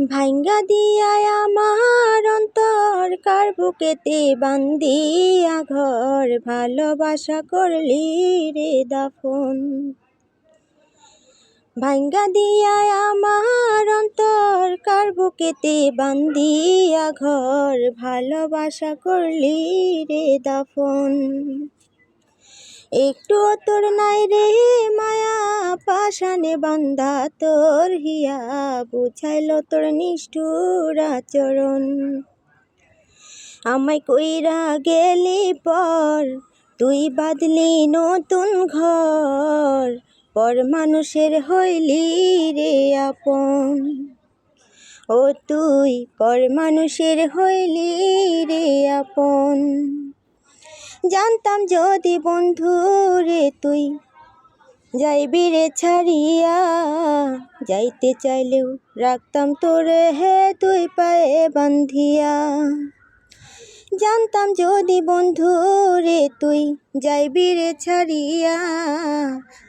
ভাইঙ্গা দিয়া আমার অন্তর কার বুকেতে বান্দিয়া ঘর, ভালোবাসা করলি রে দাফন। ভাইঙ্গা দিয়া আমার অন্তর কার বুকেতে বান্দিয়া ঘর, ভালোবাসা করলি রে দাফন। একটু তোর নাই রে মায়া, পাশানে বান্ধা তোর হিয়া, বুঝাইল তোর নিষ্ঠুর আচরণ। আমায় কইরা গেলি পর, তুই বাঁধলি নতুন ঘর, পর মানুষের হইলি রে আপন। ও তুই পর মানুষের হইলি রে আপন। জানতাম যদি বন্ধু রে তুই যাইবি রে ছাড়িয়া, যাইতে চাইলেও রাখতাম তোরে হে তুই পায়ে বান্ধিয়া। জানতাম যদি বন্ধু রে তুই যাইবি রে ছাড়িয়া,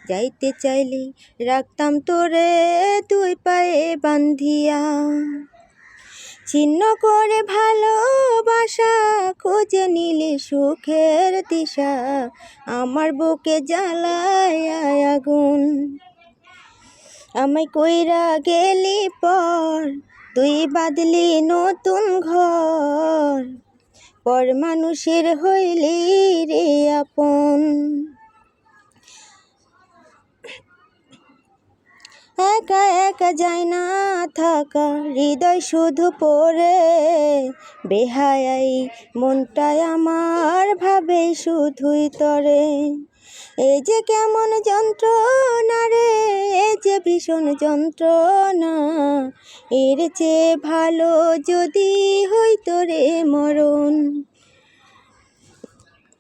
যাইতে চাইলে রাখতাম তোরে তুই পায়ে বান্ধিয়া। ছিন্ন করে ভালোবাসা খুঁজে নিলি সুখের দিশা, আমার বুকে জ্বালায় আগুন। আমায় কইরা গেলি পর, তুই বাঁধলি নতুন ঘর, পর মানুষের হইলি রে আপন। একা একা যায় না থাকা, হৃদয় শুধু পড়ে বেহায়াই, মনটাই আমার ভাবে শুধুই তরে। এই যে কেমন যন্ত্রণা রে, এই যে ভীষণ যন্ত্রণা, এর চেয়ে ভালো যদি হইতো রে মরণ।